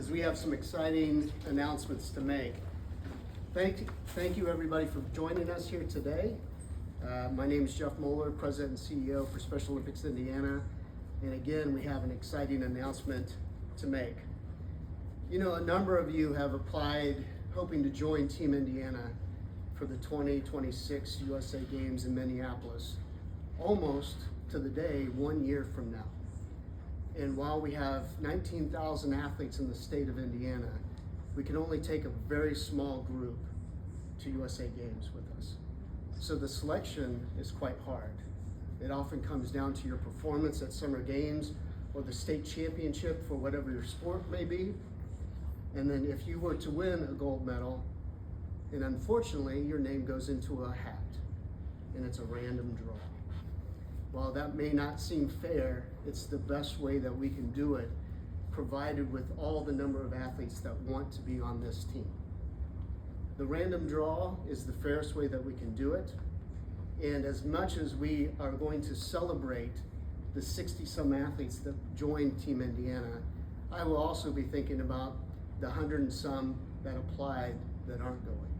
because we have some exciting announcements to make. Thank you everybody for joining us here today. My name is Jeff Moeller, President and CEO for Special Olympics Indiana. And again, we have an exciting announcement to make. You know, a number of you have applied hoping to join Team Indiana for the 2026 USA Games in Minneapolis, almost to the day 1 year from now. And while we have 19,000 athletes in the state of Indiana, we can only take a very small group to USA Games with us. So the selection is quite hard. It often comes down to your performance at Summer Games or the state championship for whatever your sport may be. And then if you were to win a gold medal, and unfortunately your name goes into a hat, and it's a random draw. While that may not seem fair, it's the best way that we can do it, provided with all the number of athletes that want to be on this team. The random draw is the fairest way that we can do it. And as much as we are going to celebrate the 60-some athletes that joined Team Indiana, I will also be thinking about the 100 and some that applied that aren't going.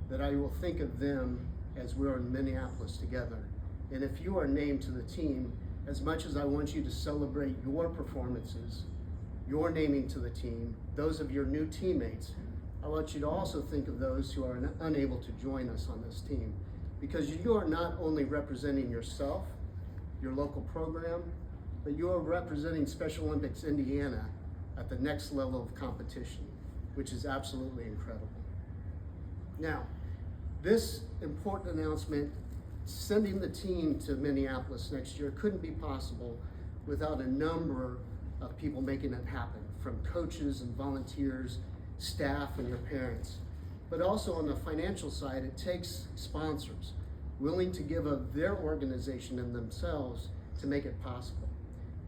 That I will think of them as we're in Minneapolis together. And if you are named to the team, as much as I want you to celebrate your performances, your naming to the team, those of your new teammates, I want you to also think of those who are unable to join us on this team. Because you are not only representing yourself, your local program, but you are representing Special Olympics Indiana at the next level of competition, which is absolutely incredible. Now, this important announcement, sending the team to Minneapolis next year, couldn't be possible without a number of people making it happen, from coaches and volunteers, staff, and your parents. But also on the financial side, it takes sponsors willing to give of their organization and themselves to make it possible.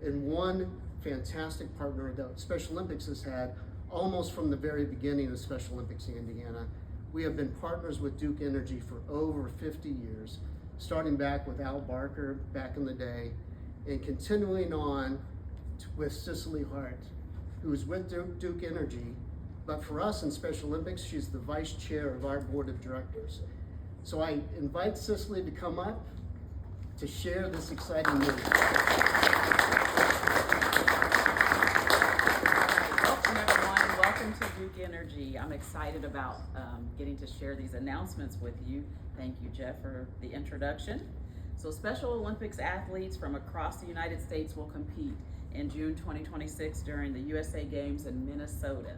And one fantastic partner that Special Olympics has had almost from the very beginning of Special Olympics in Indiana, we have been partners with Duke Energy for over 50 years, starting back with Al Barker back in the day, and continuing on with Cicely Hart, who is with Duke Energy. But for us in Special Olympics, she's the vice chair of our board of directors. So I invite Cicely to come up to share this exciting news. Welcome everyone, welcome to Duke Energy. I'm excited about getting to share these announcements with you. Thank you, Jeff, for the introduction. So Special Olympics athletes from across the United States will compete in June 2026 during the USA Games in Minnesota.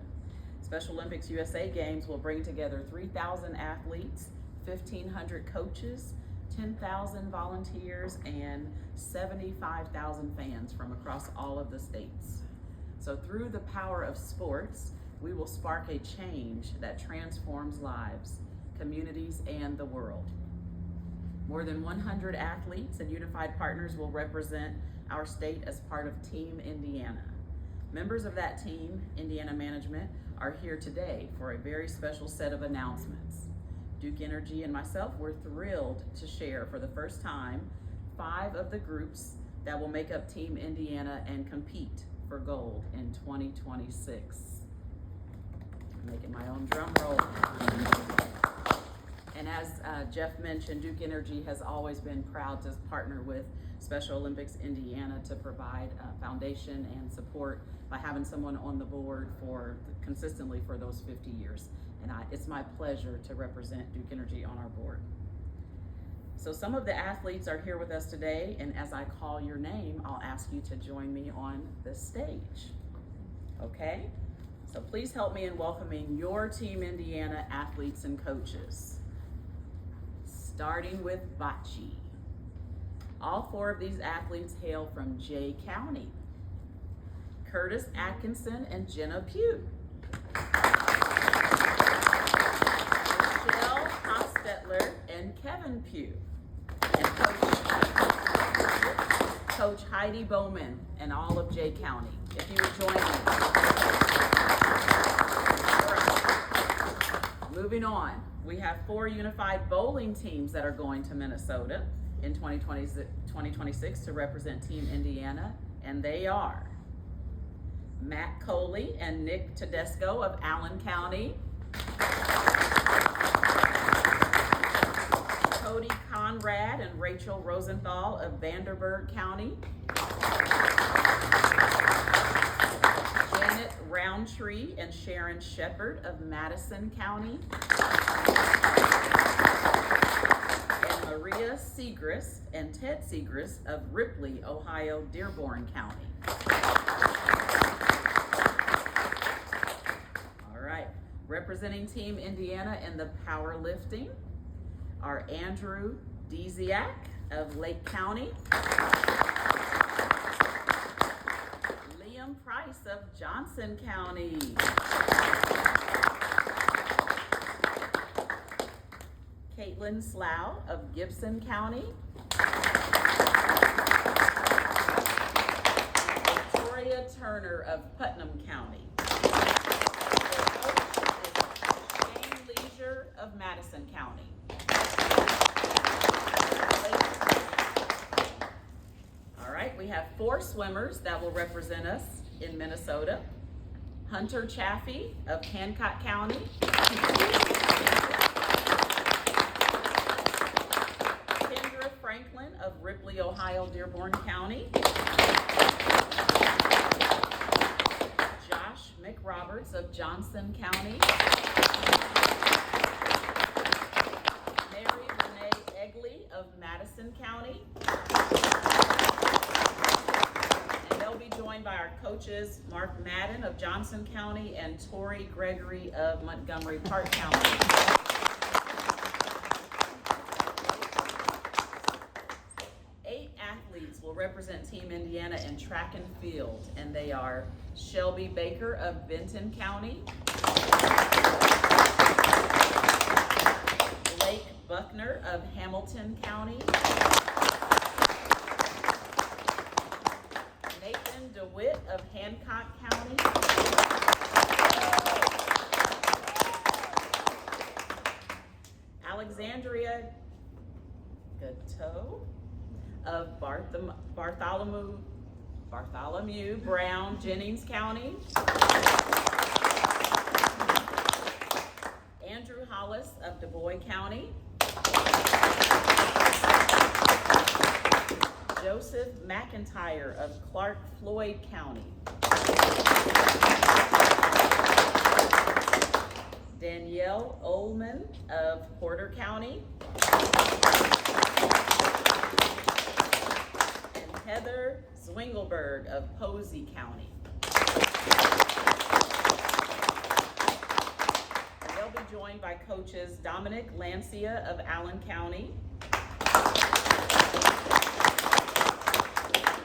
Special Olympics USA Games will bring together 3,000 athletes, 1,500 coaches, 10,000 volunteers, and 75,000 fans from across all of the states. So through the power of sports, we will spark a change that transforms lives, communities, and the world. More than 100 athletes and unified partners will represent our state as part of Team Indiana. Members of that team, Indiana Management, are here today for a very special set of announcements. Duke Energy and myself, we're thrilled to share for the first time 5 of the groups that will make up Team Indiana and compete for gold in 2026. I'm making my own drum roll. And as Jeff mentioned, Duke Energy has always been proud to partner with Special Olympics Indiana to provide foundation and support by having someone on the board consistently for those 50 years. And it's my pleasure to represent Duke Energy on our board. So some of the athletes are here with us today, and as I call your name, I'll ask you to join me on the stage. Okay? So please help me in welcoming your Team Indiana athletes and coaches. Starting with Bocce. All 4 of these athletes hail from Jay County. Curtis Atkinson and Jenna Pugh. Michelle Hostetler and Kevin Pugh. And Coach Heidi Bowman and all of Jay County. If you would join me. All right. Moving on. We have 4 unified bowling teams that are going to Minnesota in 2026 to represent Team Indiana, and they are Matt Coley and Nick Tedesco of Allen County. Cody Conrad and Rachel Rosenthal of Vanderburgh County. Janet Roundtree and Sharon Shepard of Madison County. And Maria Segrist and Ted Segrist of Ripley, Ohio, Dearborn County. All right, representing Team Indiana in the powerlifting are Andrew Deziak of Lake County. Liam Price of Johnson County. Caitlin Slough of Gibson County. Victoria Turner of Putnam County. Shane Leisure of Madison County. All right, we have 4 swimmers that will represent us in Minnesota. Hunter Chaffee of Hancock County. Kendra Franklin of Ripley, Ohio, Dearborn County. Josh McRoberts of Johnson County. Mary Renee Egley of Madison County. And they'll be joined by our coaches, Mark Madden of Johnson County and Tori Gregory of Montgomery Park County. Athletes will represent Team Indiana in track and field, and they are Shelby Baker of Benton County, Blake Buckner of Hamilton County, Nathan DeWitt of Hancock County, Alexandria Gatto of Bartholomew Brown, Jennings County. Andrew Hollis of Du Bois County. Joseph McIntyre of Clark Floyd County. Danielle Ullman of Porter County. Heather Zwingelberg of Posey County. And they'll be joined by coaches Dominic Lancia of Allen County,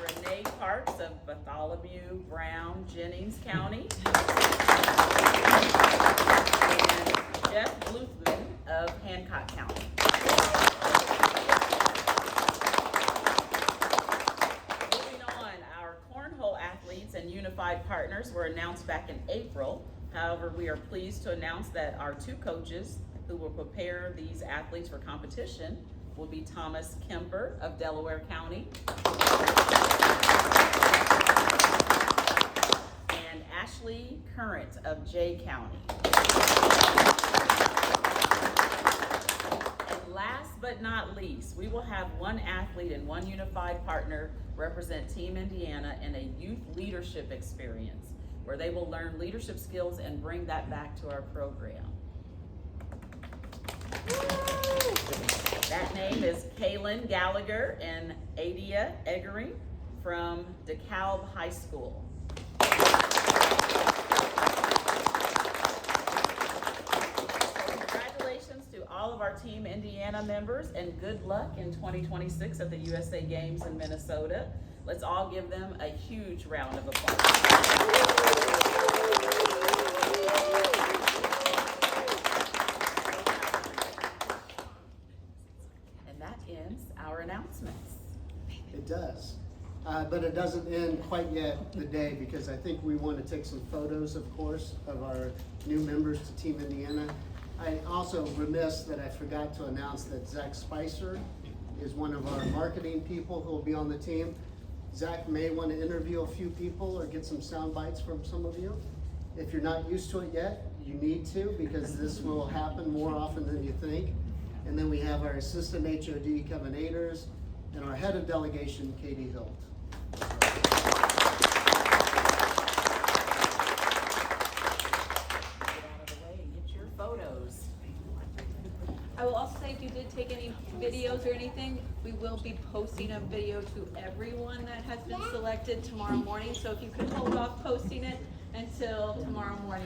Renee Parks of Bartholomew Brown, Jennings County, and Jeff Bluthman of Hancock County. And unified partners were announced back in April. However, we are pleased to announce that our 2 coaches who will prepare these athletes for competition will be Thomas Kemper of Delaware County and Ashley Current of Jay County. And last but not least, we will have 1 athlete and 1 unified partner represent Team Indiana in a youth leadership experience where they will learn leadership skills and bring that back to our program. That name is Kaylin Gallagher and Adia Eggering from DeKalb High School. Congratulations to all of our Team Indiana members and good luck in 2026 at the USA Games in Minnesota. Let's all give them a huge round of applause. And that ends our announcements. It does. But it doesn't end quite yet the day, because I think we want to take some photos, of course, of our new members to Team Indiana. I also remiss that I forgot to announce that Zach Spicer is one of our marketing people who will be on the team. Zach may want to interview a few people or get some sound bites from some of you. If you're not used to it yet, you need to, because this will happen more often than you think. And then we have our Assistant HOD, Kevin Aders, and our Head of Delegation, Katie Hilt. Get your photos. I will also say, if you did take any videos or anything, we will be posting a video to everyone that has been selected tomorrow morning. So if you could hold off posting it until tomorrow morning.